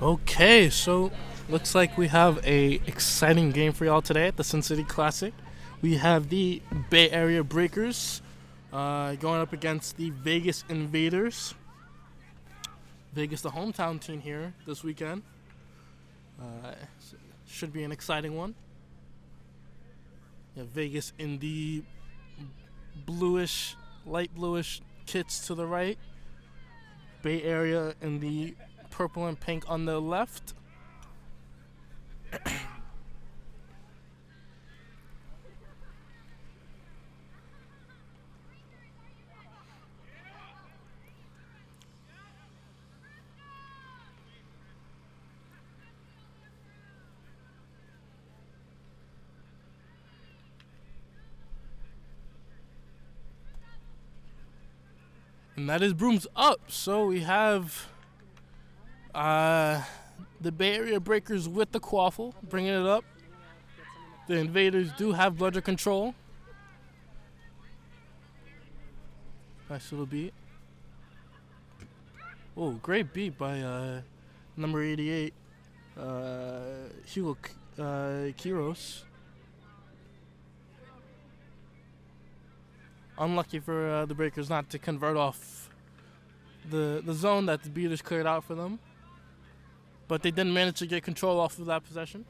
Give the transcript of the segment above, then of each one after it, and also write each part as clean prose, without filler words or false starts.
Okay, so looks like we have a exciting game for y'all today at the Sin City Classic. We have the Bay Area Breakers going up against the Vegas Invaders. Vegas, the hometown team here this weekend. Should be an exciting one. Yeah, Vegas in the bluish, light bluish kits to the right. Bay Area in the purple and pink on the left. And that is brooms up. So we have the Bay Area Breakers with the quaffle, bringing it up. The Invaders do have bludger control. Nice little beat. Oh, great beat by number 88, Hugo Kiros. Unlucky for the Breakers not to convert off the zone that the beaters cleared out for them. But they didn't manage to get control off of that possession.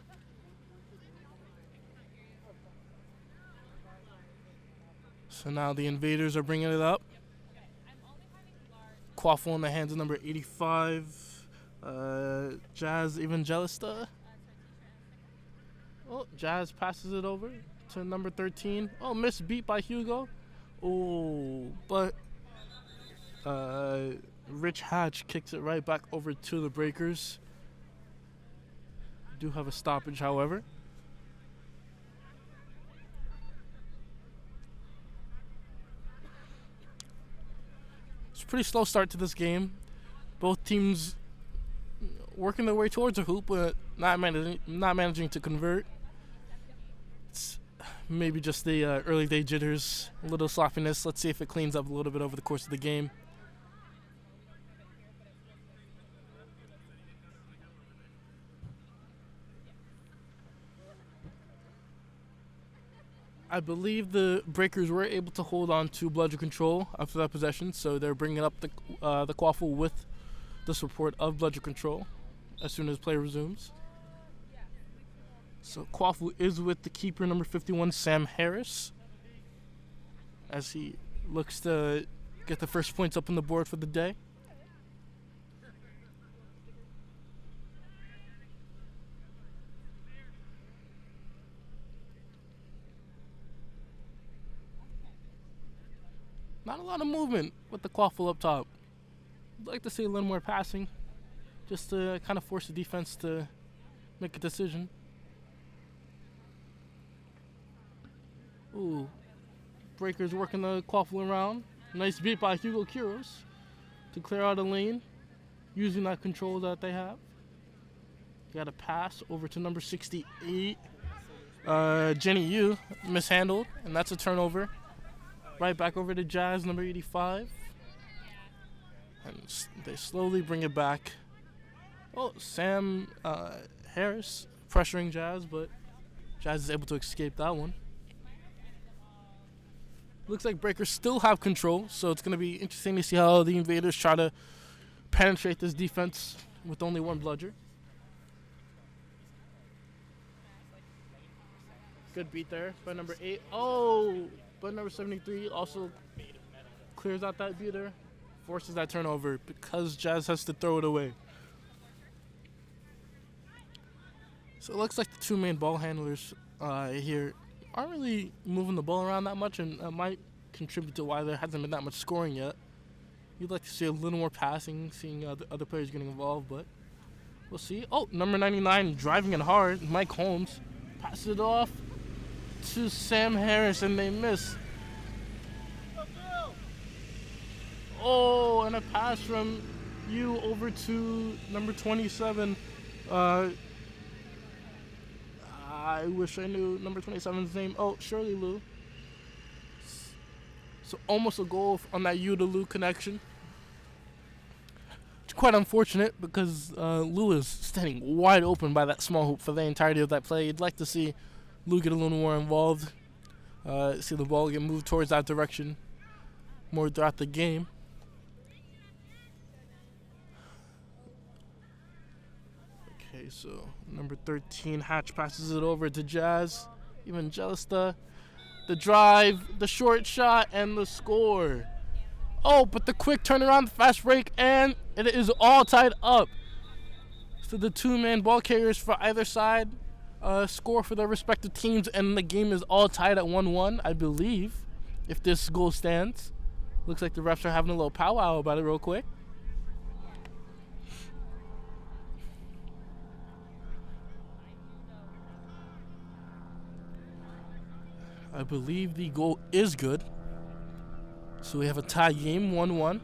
So now the Invaders are bringing it up. Quaffle in the hands of number 85, Jazz Evangelista. Oh, Jazz passes it over to number 13. Oh, missed beat by Hugo. Oh, but Rich Hatch kicks it right back over to the Breakers. Do have a stoppage, however. It's a pretty slow start to this game. Both teams working their way towards a hoop, but not managing to convert. It's maybe just the early day jitters, a little sloppiness. Let's see if it cleans up a little bit over the course of the game. I believe the Breakers were able to hold on to bludger control after that possession, so they're bringing up the quaffle with the support of bludger control as soon as play resumes. So quaffle is with the keeper, number 51, Sam Harris, as he looks to get the first points up on the board for the day. Not a lot of movement with the quaffle up top. I'd like to see a little more passing, just to kind of force the defense to make a decision. Ooh, Breakers working the quaffle around. Nice beat by Hugo Kiros to clear out a lane, using that control that they have. Got a pass over to number 68, Jenny Yu, mishandled, and that's a turnover. Right back over to Jazz, number 85. And they slowly bring it back. Oh, Sam Harris pressuring Jazz, but Jazz is able to escape that one. Looks like Breakers still have control, so it's going to be interesting to see how the Invaders try to penetrate this defense with only one bludger. Good beat there by number 8. Oh! But number 73 also clears out that beater, forces that turnover because Jazz has to throw it away. So it looks like the two main ball handlers here aren't really moving the ball around that much, and might contribute to why there hasn't been that much scoring yet. You'd like to see a little more passing, seeing other players getting involved, but we'll see. Oh, number 99 driving it hard, Mike Holmes passes it off to Sam Harris, and they miss. Oh, and a pass from you over to number 27. I wish I knew number 27's name. Oh, Shirley Lou. So almost a goal on that U to Lou connection. quite unfortunate because Lou is standing wide open by that small hoop for the entirety of that play. You'd like to see Lou get a little more involved, see the ball get moved towards that direction more throughout the game. Okay, so number 13, Hatch passes it over to Jazz. Evangelista, the drive, the short shot, and the score. Oh, but the quick turnaround, the fast break, and it is all tied up. So the two-man ball carriers for either side score for their respective teams, and the game is all tied at 1-1, I believe, if this goal stands. Looks like the refs are having a little powwow about it real quick. I believe the goal is good. So we have a tie game, 1-1.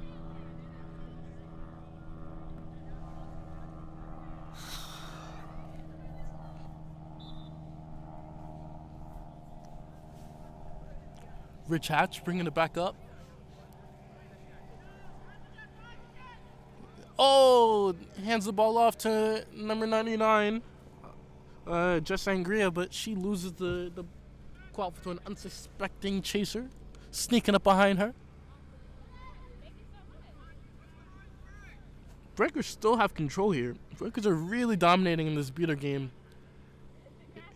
Rich Hatch bringing it back up. Oh, hands the ball off to number 99, Jess Sangria, but she loses the ball to an unsuspecting chaser, sneaking up behind her. Breakers still have control here. Breakers are really dominating in this beater game.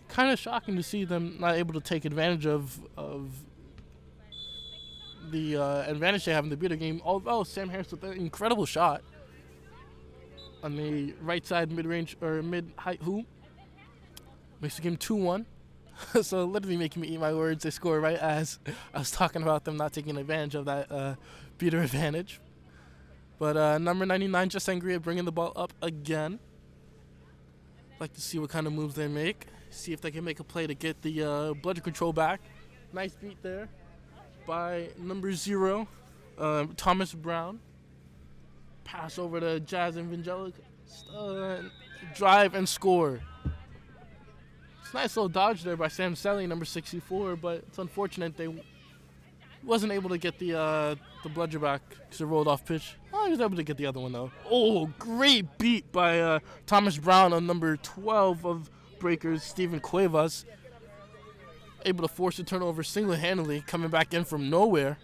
Kind of shocking to see them not able to take advantage of the advantage they have in the beater game. Although Sam Harris with an incredible shot on the right side mid-range or mid-height hoop makes the game 2-1. So literally making me eat my words. They score right as I was talking about them not taking advantage of that beater advantage. But number 99, Just Sangria, bringing the ball up again. Like to see what kind of moves they make. See if they can make a play to get the bludger control back. Nice beat there by number 0, Thomas Brown. Pass over to Jazz Evangelica. Drive and score. It's a nice little dodge there by Sam Selly, number 64, but it's unfortunate they wasn't able to get the bludger back because it rolled off pitch. Oh, he was able to get the other one, though. Oh, great beat by Thomas Brown on number 12 of Breakers, Steven Cuevas. Able to force the turnover single-handedly, coming back in from nowhere.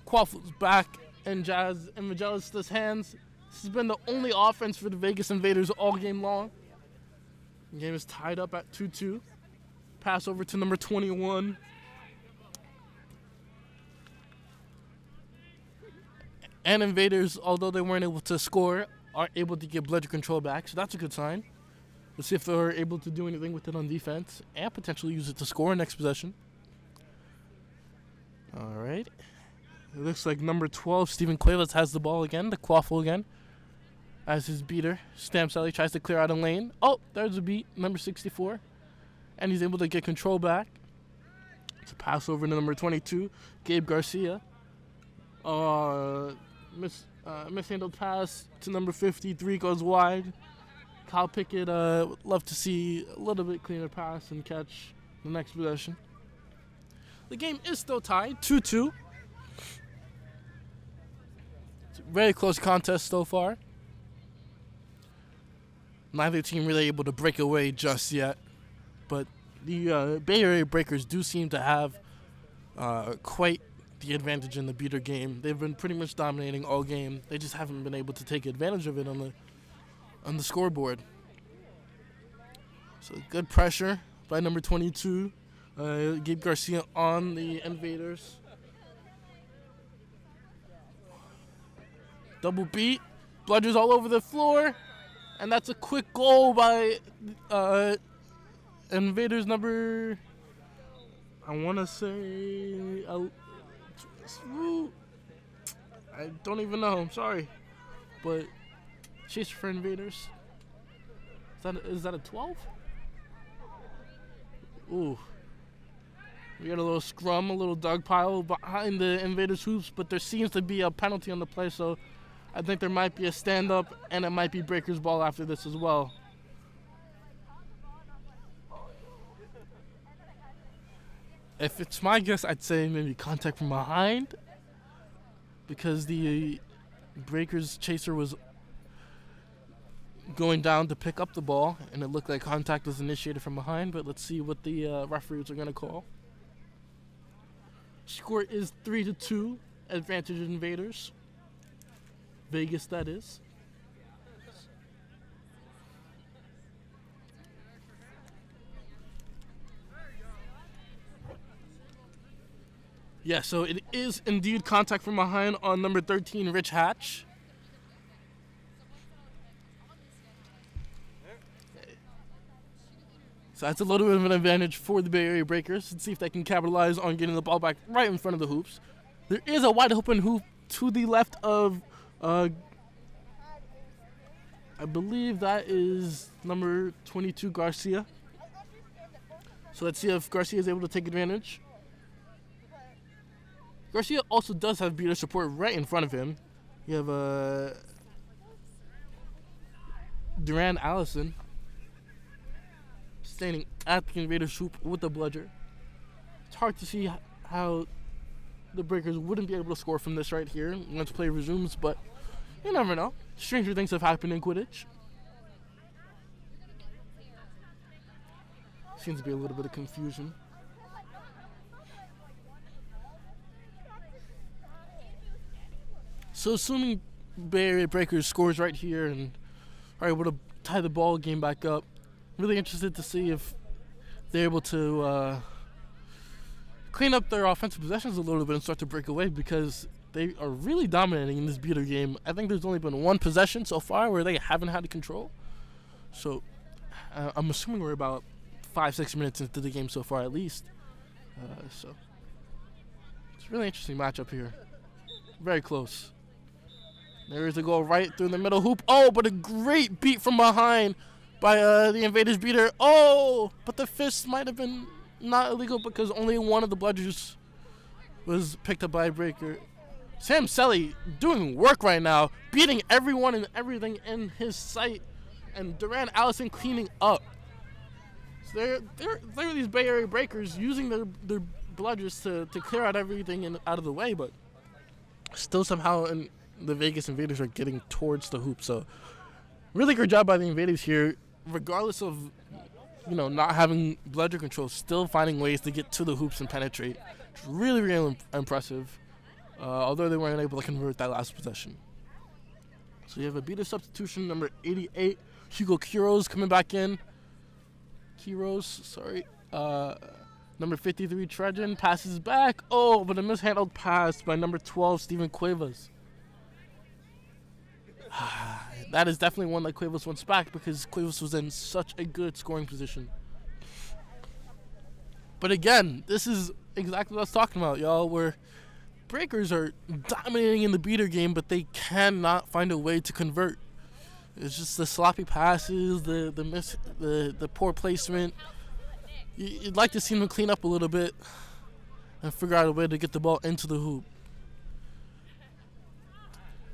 Quaffle's back in Jazz Evangelista's hands. This has been the only offense for the Vegas Invaders all game long. The game is tied up at 2-2. Pass over to number 21. And Invaders, although they weren't able to score, are able to get bludger control back, so that's a good sign. Let's see if they're able to do anything with it on defense and potentially use it to score next possession. All right. It looks like number 12, Steven Cuevas, has the ball again, the Quaffle again, as his beater. Stamselli tries to clear out a lane. Oh, there's a beat, number 64. And he's able to get control back. It's a pass over to number 22, Gabe Garcia. Mishandled pass to number 53 goes wide. Kyle Pickett would love to see a little bit cleaner pass and catch the next possession. The game is still tied, 2-2. It's a very close contest so far. Neither team really able to break away just yet. But the Bay Area Breakers do seem to have quite the advantage in the beater game. They've been pretty much dominating all game. They just haven't been able to take advantage of it on the scoreboard. So good pressure by number 22, Gabe Garcia on the Invaders. Double beat, bludgers all over the floor, and that's a quick goal by Invaders number, I want to say, I don't even know, I'm sorry, but chaser for Invaders. Is that a 12? Ooh. We got a little scrum, a little dog pile behind the Invaders hoops, but there seems to be a penalty on the play, so I think there might be a stand-up, and it might be Breakers ball after this as well. If it's my guess, I'd say maybe contact from behind, because the Breakers chaser was going down to pick up the ball, and it looked like contact was initiated from behind, but let's see what the referees are going to call. Score is 3-2, advantage Invaders. Vegas, that is. Yeah, so it is indeed contact from behind on number 13, Rich Hatch. So that's a little bit of an advantage for the Bay Area Breakers. Let's see if they can capitalize on getting the ball back right in front of the hoops. There is a wide open hoop to the left of, I believe that is number 22, Garcia. So let's see if Garcia is able to take advantage. Garcia also does have beater support right in front of him. You have Duran Allison standing at the Invaders hoop with the bludger. It's hard to see how the Breakers wouldn't be able to score from this right here once play resumes, but you never know. Stranger things have happened in Quidditch. Seems to be a little bit of confusion. So assuming Bay Area Breakers scores right here and are able to tie the ball game back up, really interested to see if they're able to clean up their offensive possessions a little bit and start to break away, because they are really dominating in this beater game. I think there's only been one possession so far where they haven't had control. So I'm assuming we're about 5-6 minutes into the game so far at least. So it's a really interesting matchup here. Very close. There is a goal right through the middle hoop. Oh, but a great beat from behind by the Invaders beater. Oh, but the fist might have been not illegal because only one of the bludgers was picked up by a breaker. Sam Selly doing work right now, beating everyone and everything in his sight, and Duran Allison cleaning up. So they're these Bay Area Breakers using their bludgers to clear out everything out of the way, but still somehow the Vegas Invaders are getting towards the hoop. So really good job by the Invaders here, regardless of not having bludger control, still finding ways to get to the hoops and penetrate. It's really, really impressive, although they weren't able to convert that last possession. So you have a beater substitution, number 88, Hugo Quiros coming back in. Number 53, Trejan passes back. Oh, but a mishandled pass by number 12, Steven Cuevas. That is definitely one that Cuevas wants back because Cuevas was in such a good scoring position. But again, this is exactly what I was talking about, y'all, where Breakers are dominating in the beater game, but they cannot find a way to convert. It's just the sloppy passes, the poor placement. You'd like to see them clean up a little bit and figure out a way to get the ball into the hoop.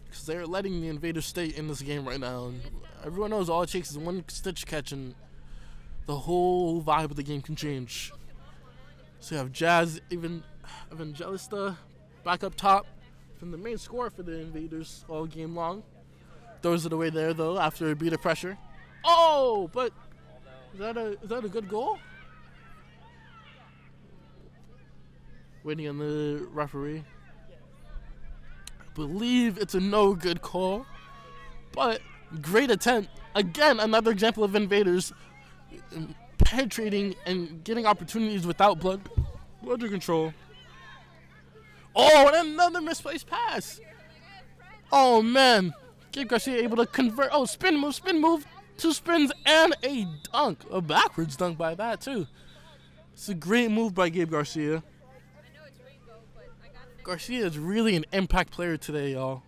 Because they're letting the Invaders stay in this game right now. And everyone knows all it takes is one stitch catch and the whole vibe of the game can change. So you have Jazz Evangelista back up top from the main scorer for the Invaders all game long. Throws it away there, though, after a beat of pressure. Oh, but is that a good goal? Waiting on the referee. I believe it's a no good call, but great attempt. Again, another example of Invaders penetrating and getting opportunities without bludger control. Oh, and another misplaced pass. Oh, man. Gabe Garcia able to convert. Oh, spin move. 2 spins and a dunk. A backwards dunk by that, too. It's a great move by Gabe Garcia. Garcia is really an impact player today, y'all.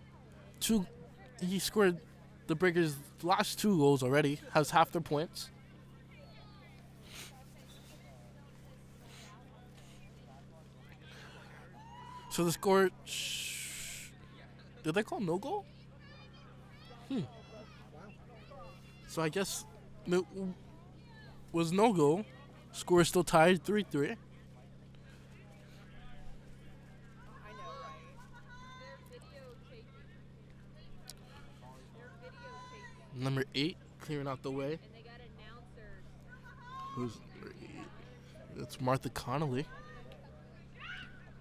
He scored the Breakers' last 2 goals already. Has half their points. So the score... Did they call no goal? So I guess it was no goal. Score is still tied 3-3. Number 8 clearing out the way. Who's number 8? That's Martha Connolly.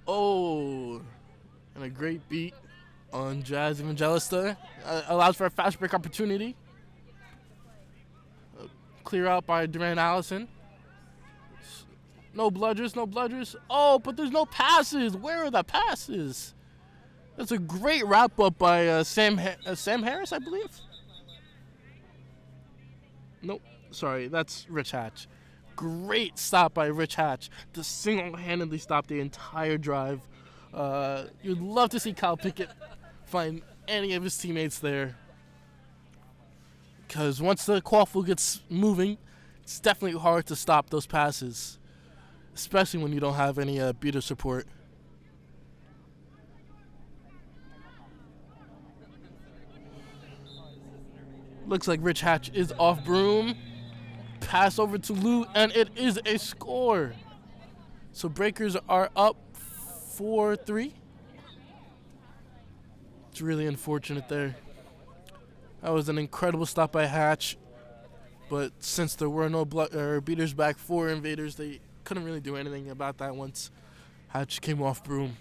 Oh, and a great beat on Jazz Evangelista. Allows for a fast break opportunity. Clear out by Durant Allison. No bludgers, no bludgers. Oh, but there's no passes. Where are the passes? That's a great wrap up by Sam Harris, I believe. Nope, sorry, that's Rich Hatch. Great stop by Rich Hatch to single-handedly stop the entire drive. You'd love to see Kyle Pickett find any of his teammates there. Because once the quaffle gets moving, it's definitely hard to stop those passes, especially when you don't have any beater support. Looks like Rich Hatch is off broom. Pass over to Lou, and it is a score. So Breakers are up 4-3. It's really unfortunate there. That was an incredible stop by Hatch, but since there were no beaters back for Invaders, they couldn't really do anything about that once Hatch came off broom.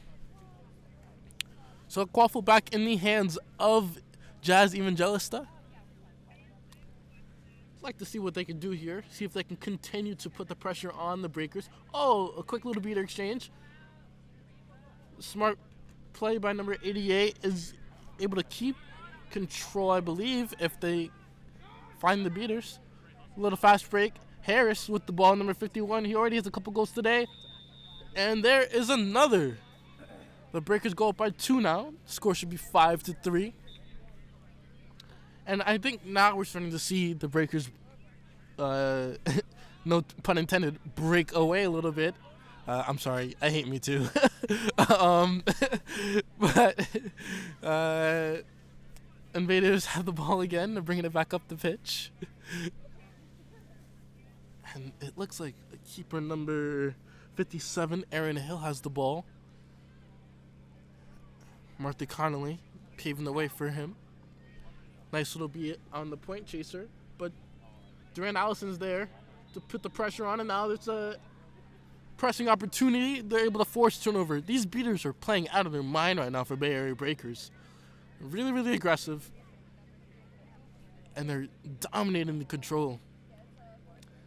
So quaffle back in the hands of Jazz Evangelista. I'd like to see what they can do here, see if they can continue to put the pressure on the Breakers. Oh, a quick little beater exchange. Smart play by number 88 is able to keep control, I believe, if they find the beaters. A little fast break. Harris with the ball, number 51. He already has a couple goals today. And there is another. The Breakers go up by 2 now. Score should be 5-3. And I think now we're starting to see the Breakers, no pun intended, break away a little bit. I'm sorry, I hate me too. But Invaders have the ball again. They're bringing it back up the pitch. And it looks like keeper number 57, Aaron Hill, has the ball. Martha Connolly paving the way for him. Nice little beat on the point chaser. But Durant Allison's there to put the pressure on, and now there's a pressing opportunity. They're able to force turnover. These beaters are playing out of their mind right now for Bay Area Breakers. Really, really aggressive. And they're dominating the control.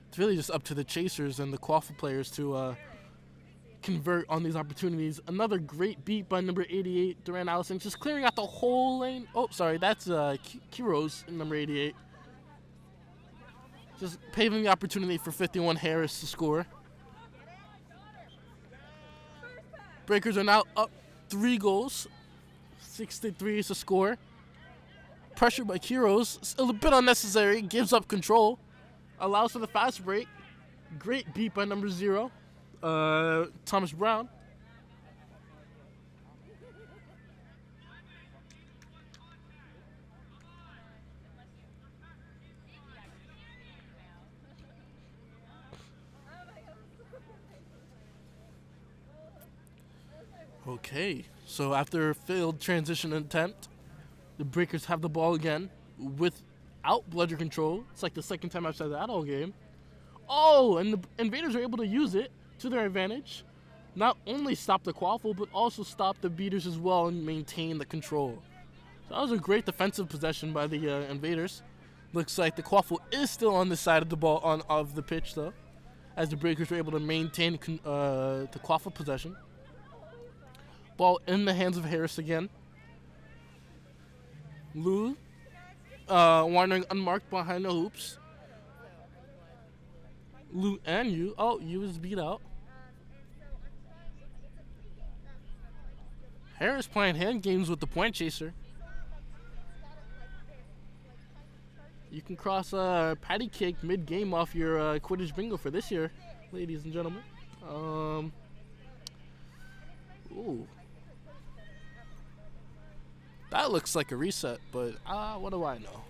It's really just up to the chasers and the quaffle players to convert on these opportunities. Another great beat by number 88, Durant Allison, just clearing out the whole lane. Oh, sorry, that's Kiros, number 88. Just paving the opportunity for 51 Harris to score. Breakers are now up 3 goals. 6-3 is the score. Pressure by Kiros, still a bit unnecessary, gives up control. Allows for the fast break. Great beat by number 0, Thomas Brown. Okay, so after a failed transition attempt, the Breakers have the ball again without bludger control. It's like the second time I've said that all game. Oh, and the Invaders are able to use it to their advantage. Not only stop the quaffle, but also stop the beaters as well and maintain the control. So that was a great defensive possession by the Invaders. Looks like the quaffle is still on the side of the ball of the pitch, though, as the Breakers were able to maintain the quaffle possession. Ball in the hands of Harris again. Lou wandering unmarked behind the hoops. Lou and Yu. Oh, Yu is beat out. Harris playing hand games with the point chaser. You can cross a patty cake mid-game off your Quidditch bingo for this year, ladies and gentlemen. Ooh. That looks like a reset, but what do I know?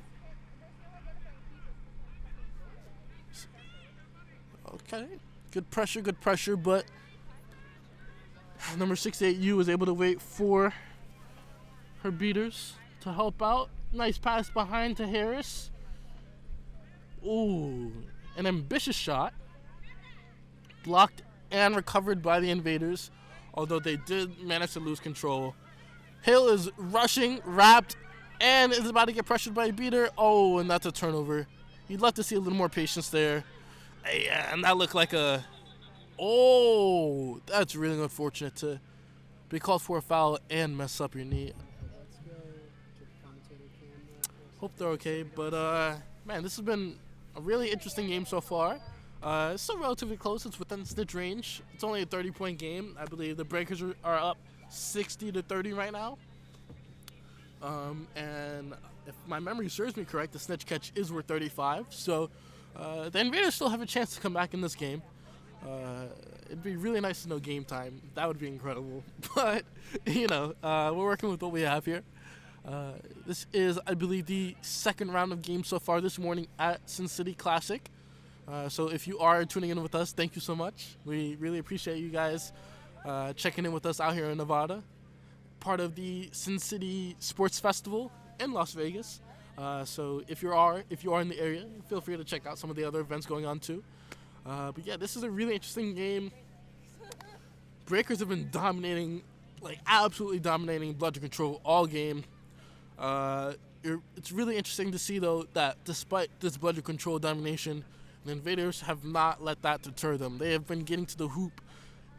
Okay, good pressure, but number 68U was able to wait for her beaters to help out. Nice pass behind to Harris. Ooh, an ambitious shot. Blocked and recovered by the Invaders, although they did manage to lose control. Hill is rushing, wrapped, and is about to get pressured by a beater. Oh, and that's a turnover. You'd love to see a little more patience there. And that looked like a... Oh, that's really unfortunate to be called for a foul and mess up your knee. Hope they're okay, but man, this has been a really interesting game so far. It's still relatively close. It's within snitch range. It's only a 30-point game. I believe the Breakers are up 60-30 right now. And if my memory serves me correct, the snitch catch is worth 35. So the Invaders still have a chance to come back in this game. It'd be really nice to know game time. That would be incredible. But, we're working with what we have here. This is, I believe, the second round of games so far this morning at Sin City Classic. So if you are tuning in with us, thank you so much. We really appreciate you guys checking in with us out here in Nevada. Part of the Sin City Sports Festival in Las Vegas. So if you are in the area, feel free to check out some of the other events going on too. But yeah, this is a really interesting game. Breakers have been dominating, absolutely dominating Bludgeon Control all game. It's really interesting to see, though, that despite this Bludgeon Control domination, the Invaders have not let that deter them. They have been getting to the hoop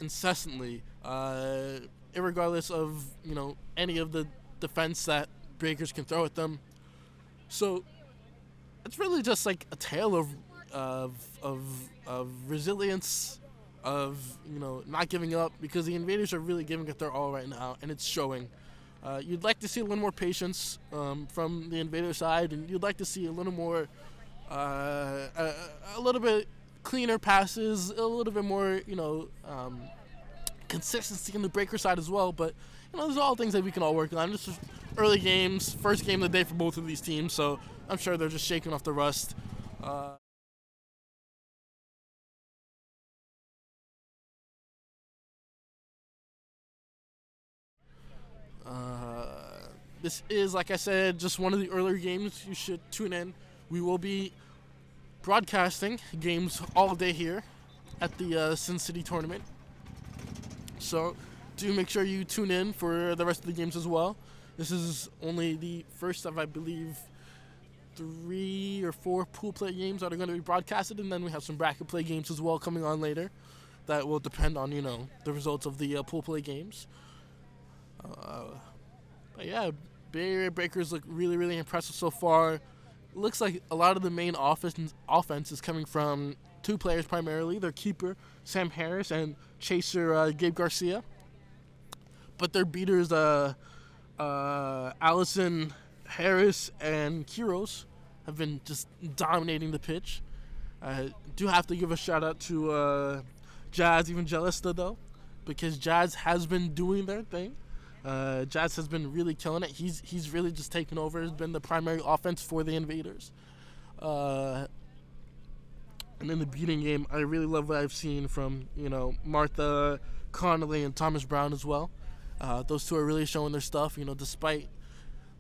incessantly, irregardless of, any of the defense that Breakers can throw at them. So it's really just like a tale of resilience, of not giving up, because the Invaders are really giving it their all right now, and it's showing. You'd like to see a little more patience from the Invader side, and you'd like to see a little more, a little bit cleaner passes, a little bit more, consistency in the Breaker side as well. But those are all things that we can all work on. This is early games, first game of the day for both of these teams, so I'm sure they're just shaking off the rust. This is, like I said, just one of the earlier games. You should tune in. We will be broadcasting games all day here at the Sin City tournament. So do make sure you tune in for the rest of the games as well. This is only the first of, I believe, 3 or 4 pool play games that are going to be broadcasted, and then we have some bracket play games as well coming on later. That will depend on, the results of the pool play games. But yeah, Bay Area Breakers look really, really impressive so far. Looks like a lot of the main offense is coming from 2 players primarily. Their keeper, Sam Harris, and chaser, Gabe Garcia. But their beaters, Allison Harris and Kiros, have been just dominating the pitch. I do have to give a shout out to Jazz Evangelista, though, because Jazz has been doing their thing. Jazz has been really killing it. He's really just taken over. Has been the primary offense for the Invaders. And in the beating game, I really love what I've seen from Martha Connolly and Thomas Brown as well. Those 2 are really showing their stuff. Despite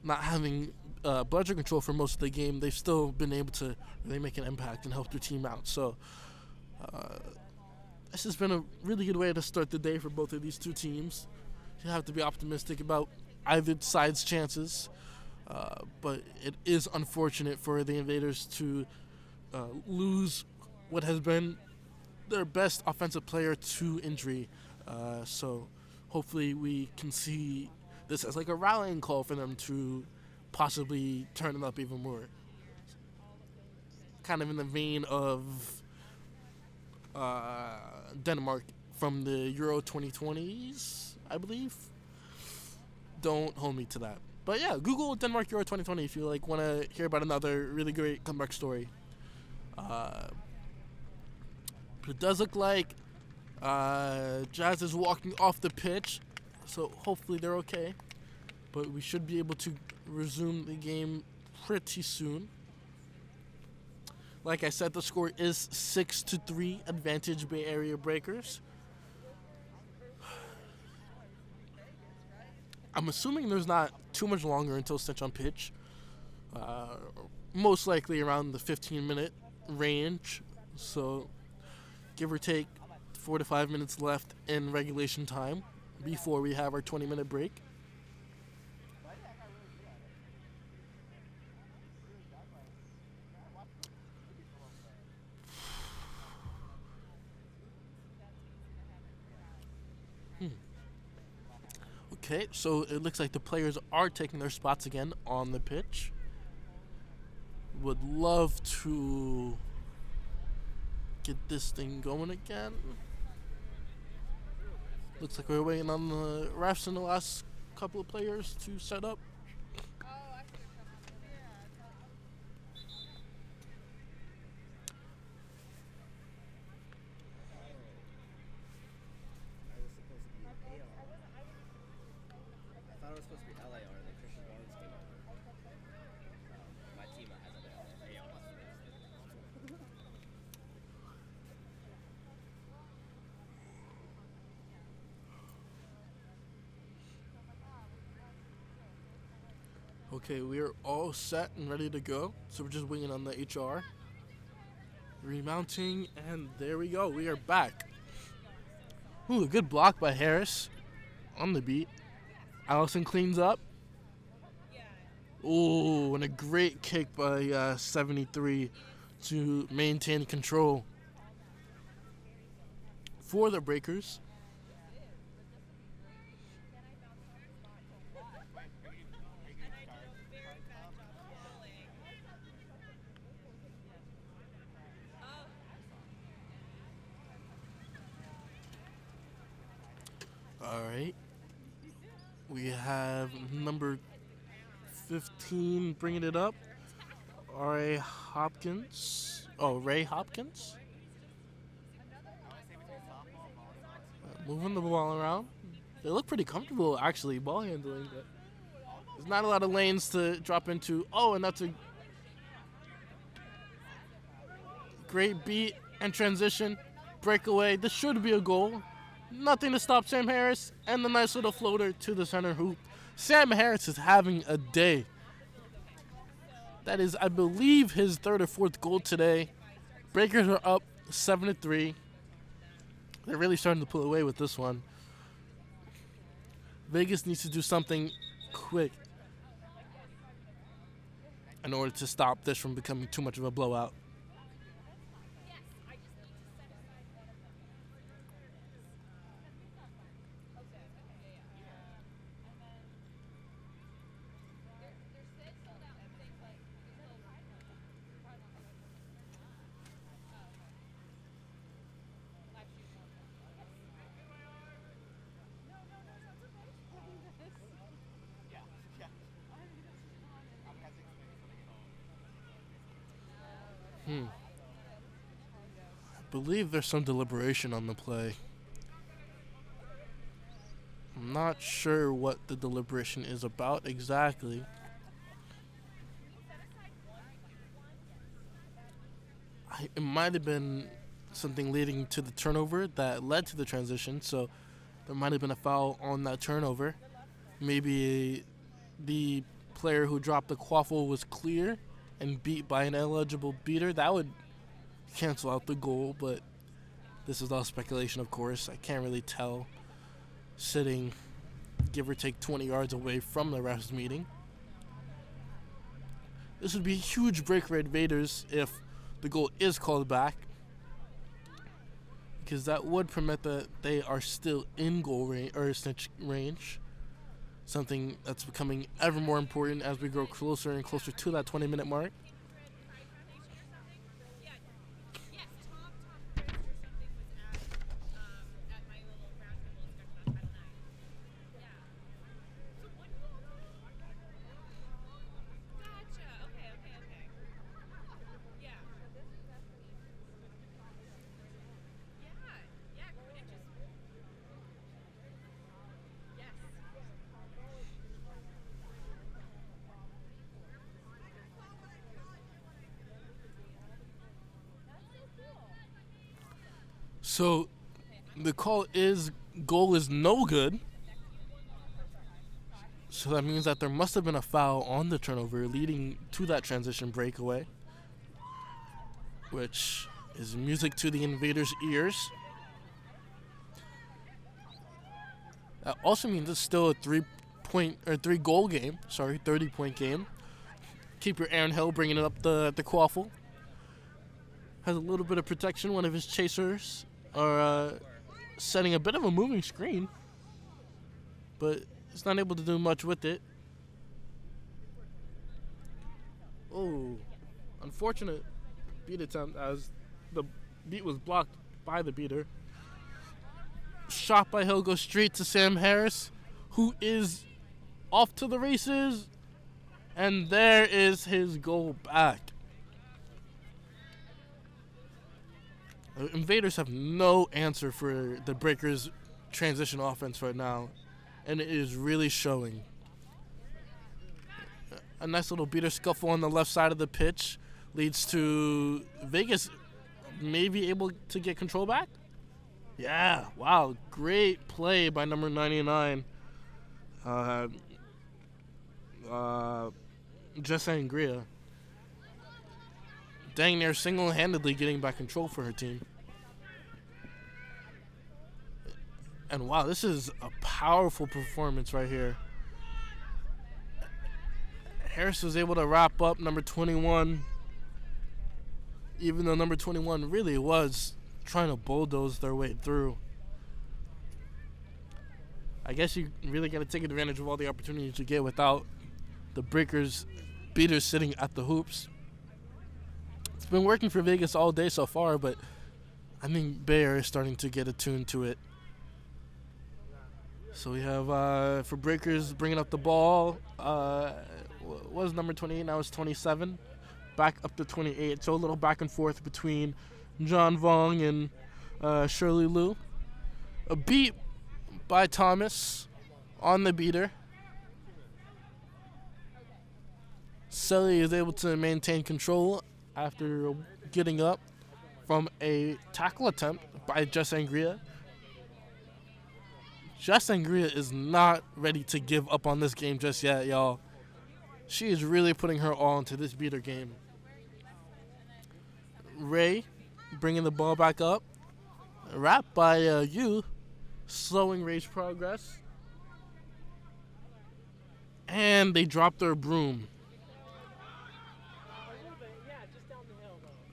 not having bludgeon control for most of the game, they've still been able to really make an impact and help their team out. So this has been a really good way to start the day for both of these 2 teams. You have to be optimistic about either side's chances, but it is unfortunate for the Invaders to lose what has been their best offensive player to injury. So hopefully we can see this as like a rallying call for them to possibly turn it up even more. Kind of in the vein of Denmark from the Euro 2020s. I believe. Don't hold me to that. But yeah, Google Denmark Euro 2020 if you want to hear about another really great comeback story. But it does look like Jazz is walking off the pitch, so hopefully they're okay. But we should be able to resume the game pretty soon. Like I said, the score is 6-3 advantage Bay Area Breakers. I'm assuming there's not too much longer until snitch on pitch. Most likely around the 15-minute range. So give or take 4 to 5 minutes left in regulation time before we have our 20-minute break. Okay, so it looks like the players are taking their spots again on the pitch. Would love to get this thing going again. Looks like we're waiting on the refs and the last couple of players to set up. Okay, we are all set and ready to go. So we're just waiting on the HR. Remounting, and there we go. We are back. Ooh, a good block by Harris on the beat. Allison cleans up. Ooh, and a great kick by 73 to maintain control for the Breakers. Alright. We have number 15 bringing it up. Ray Hopkins. Oh, Ray Hopkins. Moving the ball around. They look pretty comfortable, actually, ball handling. But there's not a lot of lanes to drop into. Oh, and that's a great beat and transition. Breakaway. This should be a goal. Nothing to stop Sam Harris, and the nice little floater to the center hoop. Sam Harris is having a day. That is, I believe, his third or fourth goal today. Breakers are up 7-3. They're really starting to pull away with this one. Vegas needs to do something quick in order to stop this from becoming too much of a blowout. I believe there's some deliberation on the play. I'm not sure what the deliberation is about exactly. It might have been something leading to the turnover that led to the transition, so there might have been a foul on that turnover. Maybe the player who dropped the quaffle was clear and beat by an eligible beater. That would cancel out the goal, but this is all speculation, of course. I can't really tell sitting give or take 20 yards away from the refs meeting. This would be a huge break for Invaders if the goal is called back, because that would permit that they are still in goal range or snitch range. Something that's becoming ever more important as we grow closer and closer to that 20-minute mark. So the call is goal is no good. So that means that there must have been a foul on the turnover leading to that transition breakaway. which is music to the Invaders' ears. That also means it's still a 3-goal game. 30-point game. Keeper Aaron Hill bringing it up the quaffle. Has a little bit of protection. One of his chasers are setting a bit of a moving screen, but he's not able to do much with it. Oh, unfortunate beat attempt as the beat was blocked by the beater. Shot by Hill goes straight to Sam Harris, who is off to the races, and there is his goal back. Invaders have no answer for the Breakers' transition offense right now, and it is really showing. A nice little beater scuffle on the left side of the pitch leads to Vegas maybe able to get control back. Yeah, wow, great play by number 99. Jess Angria. Dang near single-handedly getting back control for her team. And wow, this is a powerful performance right here. Harris was able to wrap up number 21, even though number 21 really was trying to bulldoze their way through. I guess you really got to take advantage of all the opportunities you get without the Breakers beaters sitting at the hoops. It's been working for Vegas all day so far, but I think Bayer is starting to get attuned to it. So we have, for Breakers, bringing up the ball, was number 28, now it's 27. Back up to 28, so a little back and forth between John Vong and Shirley Liu. A beat by Thomas on the beater. Sully is able to maintain control after getting up from a tackle attempt by Jess Angria. Jess Angria is not ready to give up on this game just yet, y'all. She is really putting her all into this beater game. Ray bringing the ball back up. Wrapped by Yu, slowing Ray's progress. And they drop their broom.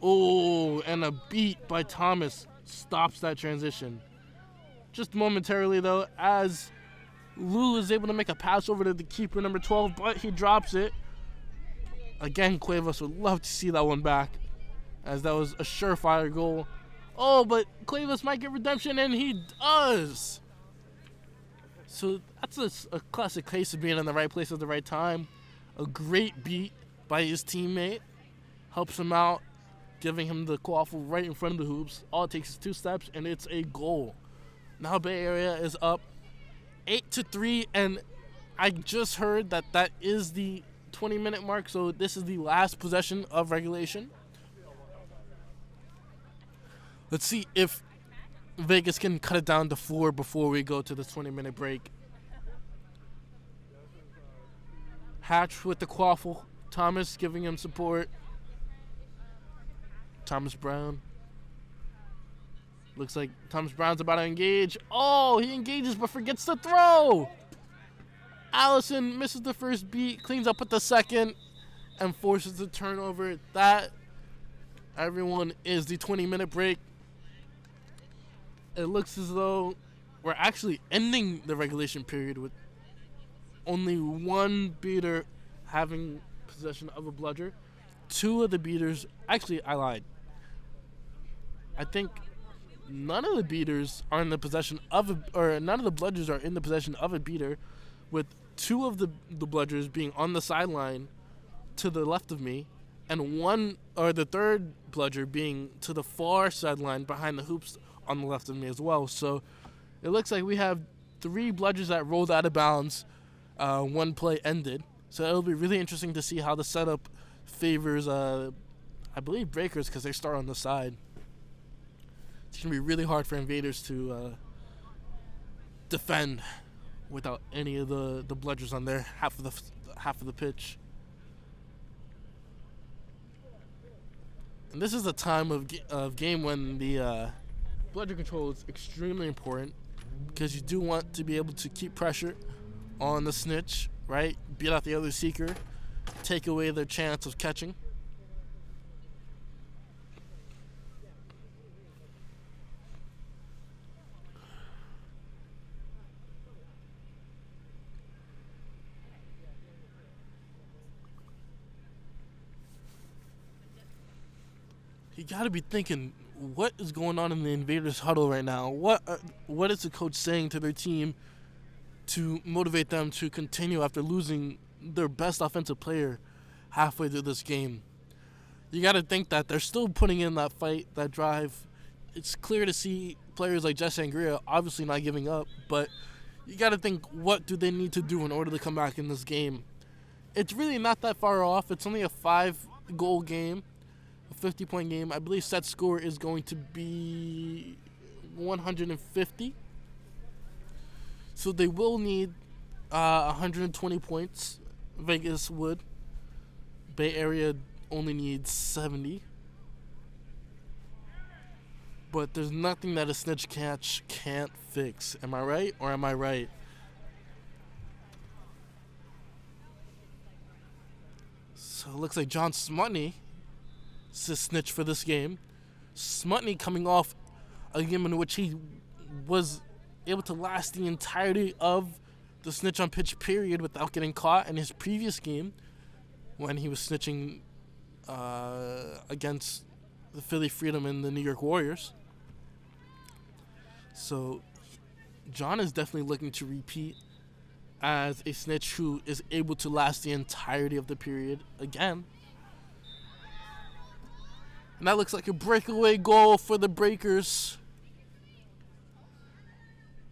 Oh, and a beat by Thomas stops that transition. Just momentarily, though, as Lou is able to make a pass over to the keeper, number 12, but he drops it. Again, Cuevas would love to see that one back, as that was a surefire goal. Oh, but Cuevas might get redemption, and he does. So that's a classic case of being in the right place at the right time. A great beat by his teammate. Helps him out, giving him the quaffle right in front of the hoops. All it takes is 2 steps, and it's a goal. Now Bay Area is up 8-3, and I just heard that is the 20-minute mark, so this is the last possession of regulation. Let's see if Vegas can cut it down to 4 before we go to the 20-minute break. Hatch with the quaffle. Thomas giving him support. Thomas Brown. Looks like Thomas Brown's about to engage. Oh, he engages but forgets to throw. Allison misses the first beat, cleans up with the second, and forces the turnover. That, everyone, is the 20-minute break. It looks as though we're actually ending the regulation period with only one beater having possession of a bludger. 2 of the beaters, actually, I lied. I think none of the beaters are in the possession of none of the bludgers are in the possession of a beater, with 2 of the bludgers being on the sideline to the left of me, and the third bludger being to the far sideline behind the hoops on the left of me as well. So it looks like we have 3 bludgers that rolled out of bounds. 1 play ended. So it'll be really interesting to see how the setup favors, I believe, Breakers, because they start on the side. It's going to be really hard for Invaders to defend without any of the bludgers on their half of the pitch. And this is a time of game when the bludger control is extremely important because you do want to be able to keep pressure on the snitch, right? Beat out the other seeker, take away their chance of catching. You gotta be thinking, what is going on in the Invaders huddle right now? What is the coach saying to their team to motivate them to continue after losing their best offensive player halfway through this game? You gotta think that they're still putting in that fight, that drive. It's clear to see players like Jess Sangria obviously not giving up, but you gotta think, what do they need to do in order to come back in this game? It's really not that far off. It's only a 5-goal game. A 50-point game. I believe set score is going to be 150. So they will need 120 points. Vegas would. Bay Area only needs 70. But there's nothing that a snitch catch can't fix. Am I right or am I right? So it looks like John Smutney to snitch for this game. Smutney coming off a game in which he was able to last the entirety of the snitch on pitch period without getting caught in his previous game when he was snitching against the Philly Freedom and the New York Warriors. So John is definitely looking to repeat as a snitch who is able to last the entirety of the period again. And that looks like a breakaway goal for the Breakers.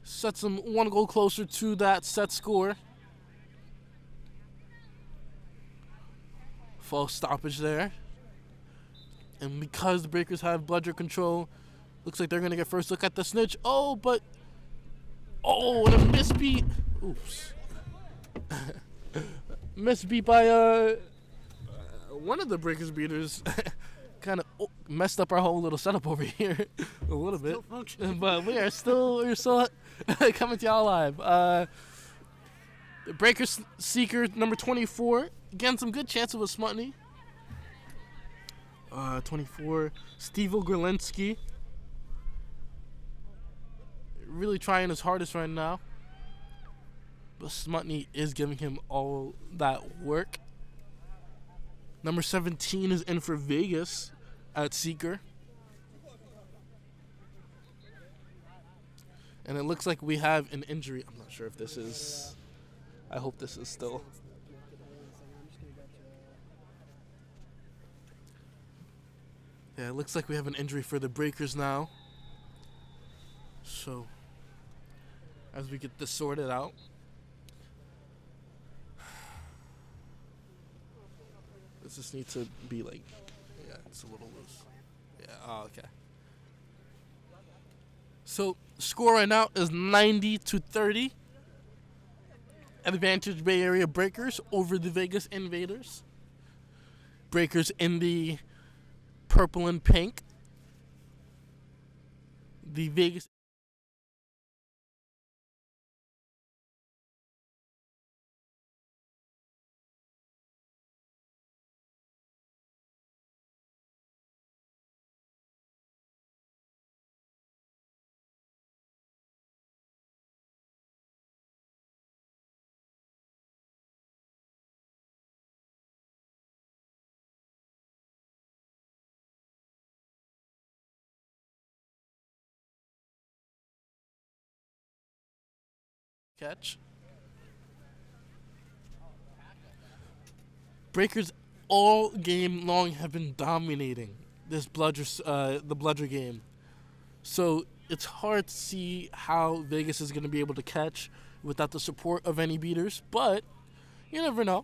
Sets them 1 goal closer to that set score. False stoppage there. And because the Breakers have bludger control, looks like they're going to get first look at the snitch. Oh, but... Oh, and a misbeat. Oops. Misbeat by one of the Breakers beaters. Kind of messed up our whole little setup over here a little bit, but we're still coming to y'all live. The Breakers seeker number 24, again some good chances with Smutney. 24, Steve Ogrelinski, really trying his hardest right now, but Smutney is giving him all that work. Number 17 is in for Vegas at seeker. And it looks like we have an injury. I'm not sure if this is... I hope this is still... Yeah, it looks like we have an injury for the Breakers now. So, as we get this sorted out... Does this need to be like... Yeah, it's a little loose. Yeah, oh, okay. So, score right now is 90-30. Advantage Bay Area Breakers over the Vegas Invaders. Breakers in the purple and pink. The Vegas... Catch. Breakers all game long have been dominating this the bludger game. So it's hard to see how Vegas is going to be able to catch without the support of any beaters, but you never know.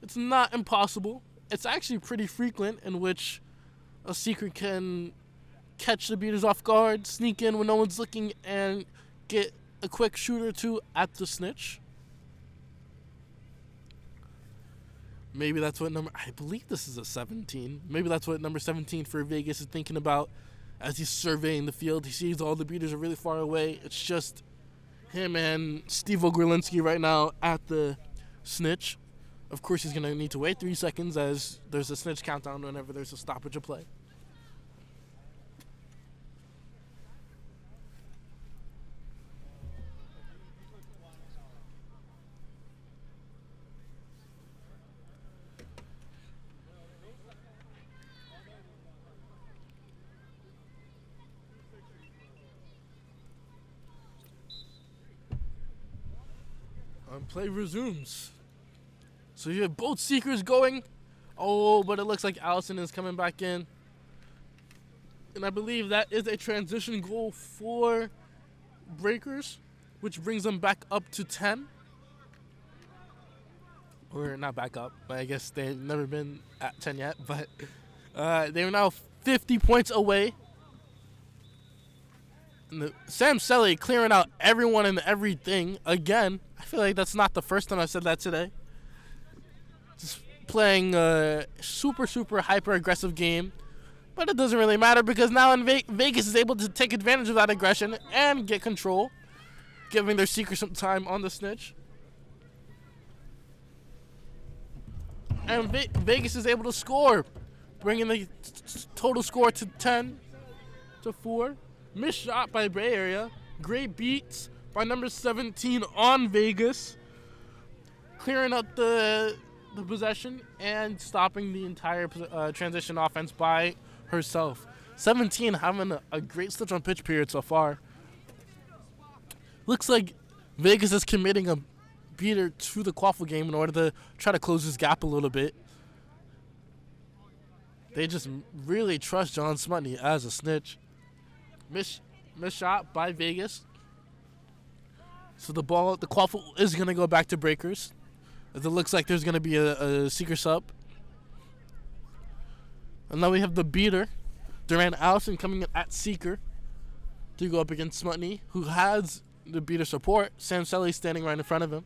It's not impossible. It's actually pretty frequent in which a seeker can catch the beaters off guard, sneak in when no one's looking, and get a quick shoot or two at the snitch. Maybe that's what I believe this is a 17. Maybe that's what number 17 for Vegas is thinking about as he's surveying the field. He sees all the beaters are really far away. It's just him and Steve Ogrelinski right now at the snitch. Of course, he's going to need to wait 3 seconds as there's a snitch countdown whenever there's a stoppage of play. Play resumes. So you have both seekers going. Oh, but it looks like Allison is coming back in. And I believe that is a transition goal for Breakers, which brings them back up to 10. Or not back up, but I guess they've never been at 10 yet. But they're now 50 points away. And Sam Selly clearing out everyone and everything again. I feel like that's not the first time I said that today. Just playing a super hyper aggressive game. But it doesn't really matter because now in Vegas is able to take advantage of that aggression and get control, giving their seeker some time on the snitch. And Vegas is able to score, bringing the total score to 10-4. Missed shot by Bay Area. Great beats by number 17 on Vegas. Clearing up the possession and stopping the entire transition offense by herself. 17 having a great switch on pitch period so far. Looks like Vegas is committing a beater to the Quaffle game in order to try to close this gap a little bit. They just really trust John Smutney as a snitch. Miss shot by Vegas. So the Quaffle is going to go back to Breakers. As it looks like there's going to be a seeker sub. And now we have the beater, Duran Allison, coming in at seeker to go up against Smutney, who has the beater support. Sam Selly standing right in front of him.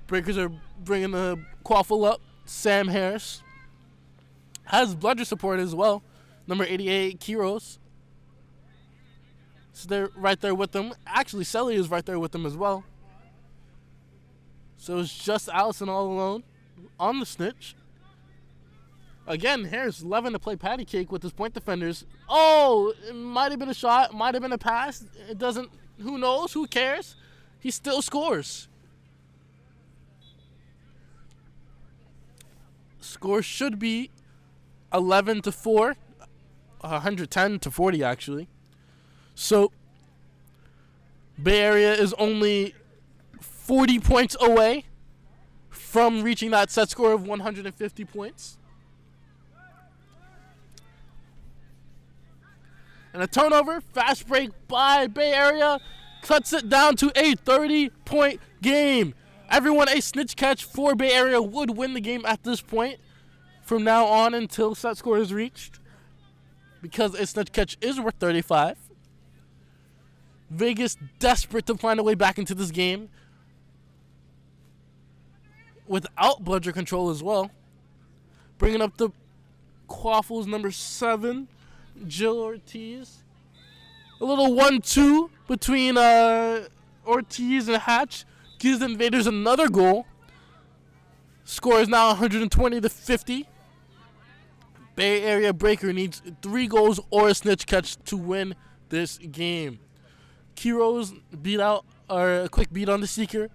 Breakers are bringing the Quaffle up. Sam Harris has bludger support as well. Number 88, Kiros. So they're right there with them. Actually, Selly is right there with them as well. So it's just Allison all alone on the snitch. Again, Harris loving to play patty cake with his point defenders. Oh, it might have been a shot, might have been a pass. It doesn't, who knows, who cares? He still scores. Score should be 11-4. 110-40 actually. So Bay Area is only 40 points away from reaching that set score of 150 points. And a turnover, fast break by Bay Area, cuts it down to a 30-point game. Everyone a snitch catch for Bay Area would win the game at this point from now on until set score is reached, because a snitch catch is worth 35. Vegas desperate to find a way back into this game without bludger control as well. Bringing up the Quaffles, number 7, Jill Ortiz. A little 1-2 between Ortiz and Hatch gives the Invaders another goal. Score is now 120-50. Bay Area Breaker needs 3 goals or a snitch catch to win this game. Kiros beat out, or a quick beat on the seeker,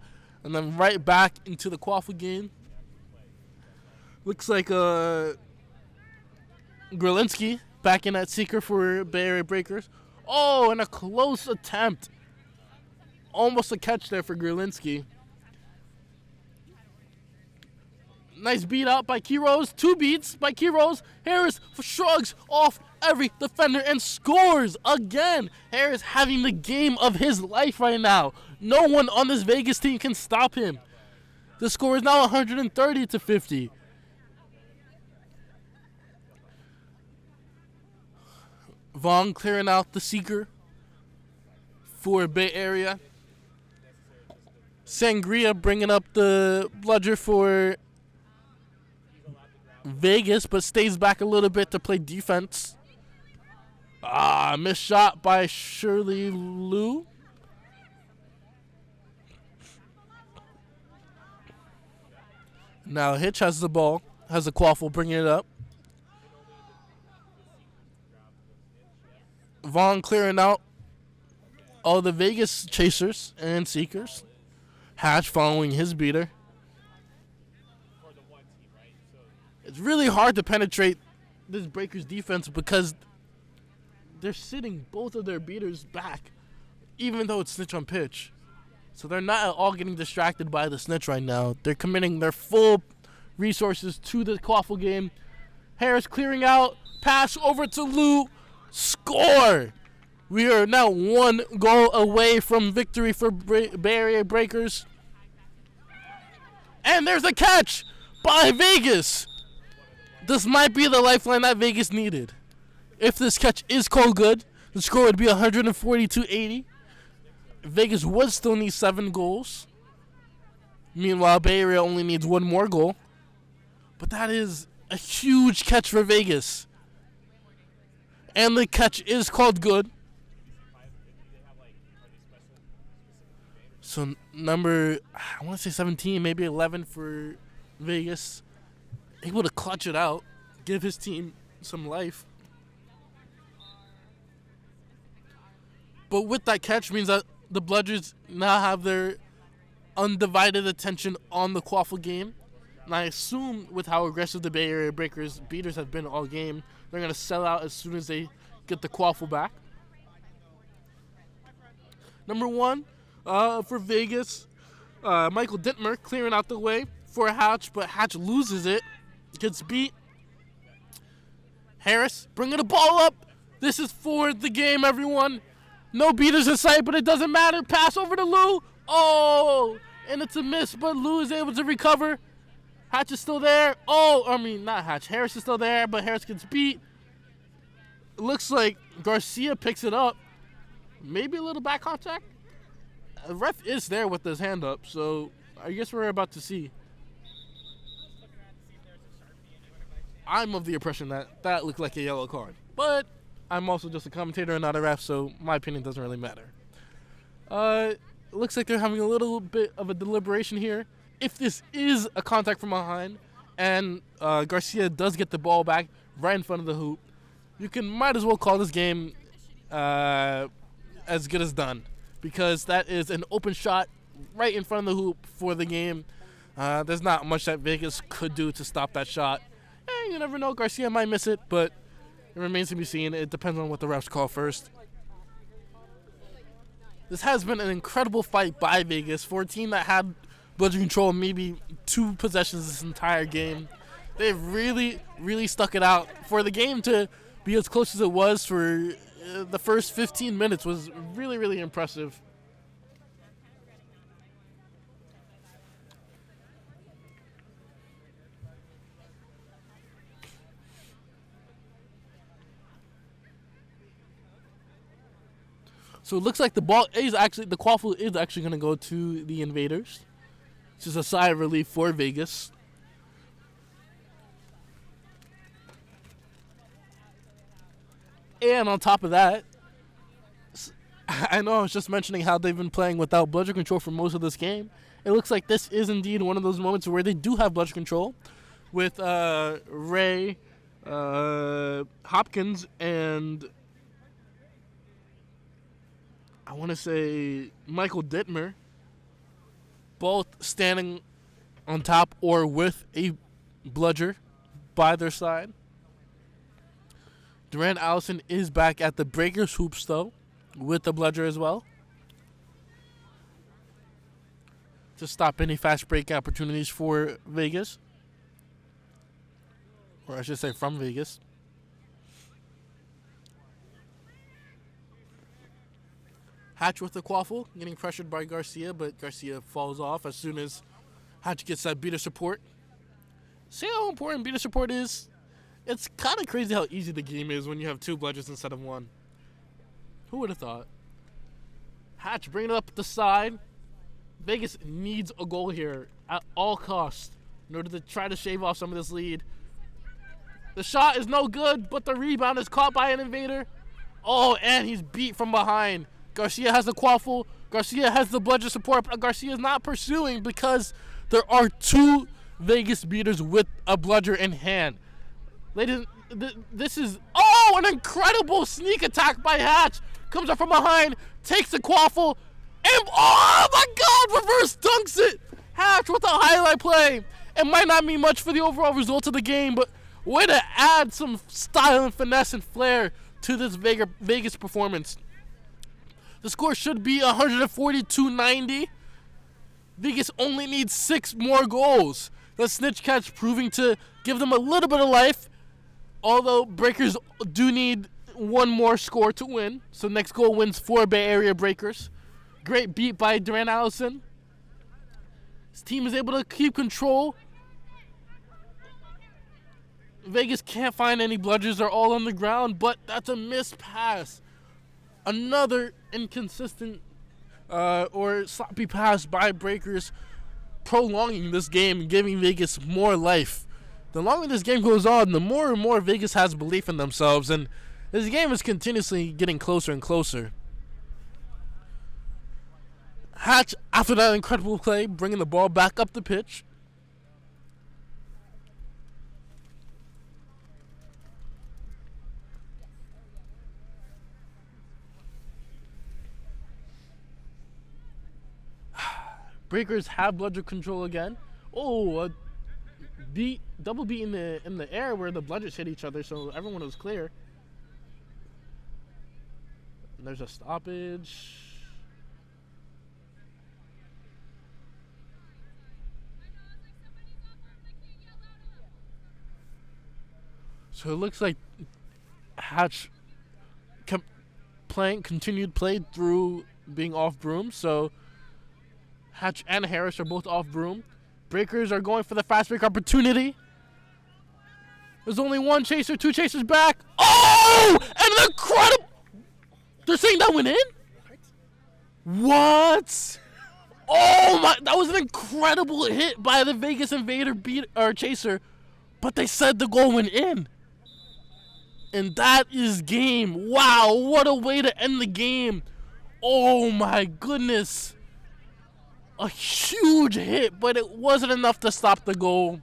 and then right back into the Quaffle game. Looks like Grelinski back in that seeker for Bay Area Breakers. Oh, and a close attempt. Almost a catch there for Grelinski. Nice beat out by Kiros. 2 beats by Kiros. Harris shrugs off every defender and scores again. Harris having the game of his life right now. No one on this Vegas team can stop him. The score is now 130-50. Vaughn clearing out the seeker for Bay Area. Sangria bringing up the bludger for Vegas, but stays back a little bit to play defense. Missed shot by Shirley Liu. Now Hitch has the ball, has the quaffle bringing it up. Vaughn clearing out all the Vegas chasers and seekers. Hatch following his beater. It's really hard to penetrate this Breakers defense because they're sitting both of their beaters back, even though it's snitch on pitch. So they're not at all getting distracted by the snitch right now. They're committing their full resources to the quaffle game. Harris clearing out, pass over to Liu, score! We are now 1 goal away from victory for Bay Area Breakers. And there's a catch by Vegas. This might be the lifeline that Vegas needed. If this catch is called good, the score would be 142-80. Vegas would still need 7 goals. Meanwhile, Bay Area only needs 1 more goal. But that is a huge catch for Vegas. And the catch is called good. So number, I want to say 17, maybe 11 for Vegas. Able to clutch it out, give his team some life. But with that catch means that the Bludgers now have their undivided attention on the quaffle game. And I assume with how aggressive the Bay Area Breakers beaters have been all game, they're going to sell out as soon as they get the quaffle back. Number 1 for Vegas, Michael Dittmer clearing out the way for Hatch, but Hatch loses it, gets beat. Harris bringing the ball up. This is for the game, everyone. No beaters in sight, but it doesn't matter. Pass over to Liu. Oh, and it's a miss, but Liu is able to recover. Hatch is still there. Not Hatch. Harris is still there, but Harris gets beat. It looks like Garcia picks it up. Maybe a little back contact. The ref is there with his hand up, so I guess we're about to see. I'm of the impression that that looked like a yellow card, but I'm also just a commentator and not a ref, so my opinion doesn't really matter. It looks like they're having a little bit of a deliberation here. If this is a contact from behind and Garcia does get the ball back right in front of the hoop, you might as well call this game as good as done, because that is an open shot right in front of the hoop for the game. There's not much that Vegas could do to stop that shot. You never know. Garcia might miss it, but it remains to be seen. It depends on what the refs call first. This has been an incredible fight by Vegas for a team that had bludger control maybe 2 possessions this entire game. They've really, really stuck it out. For the game to be as close as it was for the first 15 minutes was really, really impressive. So it looks like the quaffle is actually going to go to the Invaders. It's just a sigh of relief for Vegas. And on top of that, I know I was just mentioning how they've been playing without bludger control for most of this game. It looks like this is indeed one of those moments where they do have bludger control with Ray, Hopkins, and I want to say Michael Dittmer, both standing on top or with a bludger by their side. Durant Allison is back at the Breakers hoops, though, with the bludger as well, to stop any fast break opportunities for Vegas. Or I should say from Vegas. Hatch with the quaffle, getting pressured by Garcia, but Garcia falls off as soon as Hatch gets that beater support. See how important beater support is? It's kind of crazy how easy the game is when you have 2 bludgers instead of 1. Who would have thought? Hatch bringing it up the side. Vegas needs a goal here at all costs in order to try to shave off some of this lead. The shot is no good, but the rebound is caught by an Invader. Oh, and he's beat from behind. Garcia has the quaffle. Garcia has the bludger support, but Garcia is not pursuing because there are 2 Vegas beaters with a bludger in hand. Ladies, this is, an incredible sneak attack by Hatch. Comes up from behind, takes the quaffle, and oh my God, reverse dunks it. Hatch with a highlight play. It might not mean much for the overall result of the game, but way to add some style and finesse and flair to this Vegas performance. The score should be 142-90. Vegas only needs 6 more goals. The snitch catch proving to give them a little bit of life, although Breakers do need 1 more score to win. So next goal wins for Bay Area Breakers. Great beat by Durant Allison. His team is able to keep control. Vegas can't find any bludgers. They're all on the ground, but that's a missed pass. Another inconsistent or sloppy pass by Breakers, prolonging this game and giving Vegas more life. The longer this game goes on, the more and more Vegas has belief in themselves, and this game is continuously getting closer and closer. Hatch, after that incredible play, bringing the ball back up the pitch. Breakers have bludger control again. Oh, a double beat in the air where the bludgers hit each other, so everyone was clear. And there's a stoppage. So it looks like Hatch kept continued play through being off broom. So Hatch and Harris are both off broom. Breakers are going for the fast break opportunity. There's only 1 chaser, 2 chasers back. Oh! And an incredible... They're saying that went in? What? Oh my... That was an incredible hit by the Vegas Invader chaser. But they said the goal went in. And that is game. Wow, what a way to end the game. Oh my goodness. A huge hit, but it wasn't enough to stop the goal.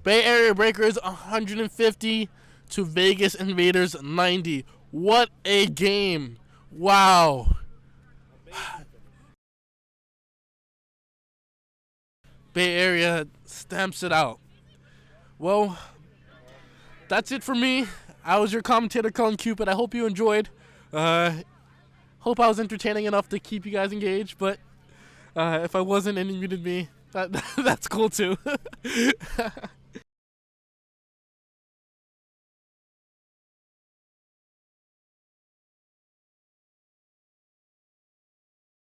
Bay Area Breakers 150 to Vegas Invaders 90. What a game. Wow. Bay Area stamps it out. Well, that's it for me. I was your commentator, Cullen Cupid. I hope you enjoyed. Hope I was entertaining enough to keep you guys engaged, but if I wasn't and you muted me, that's cool too.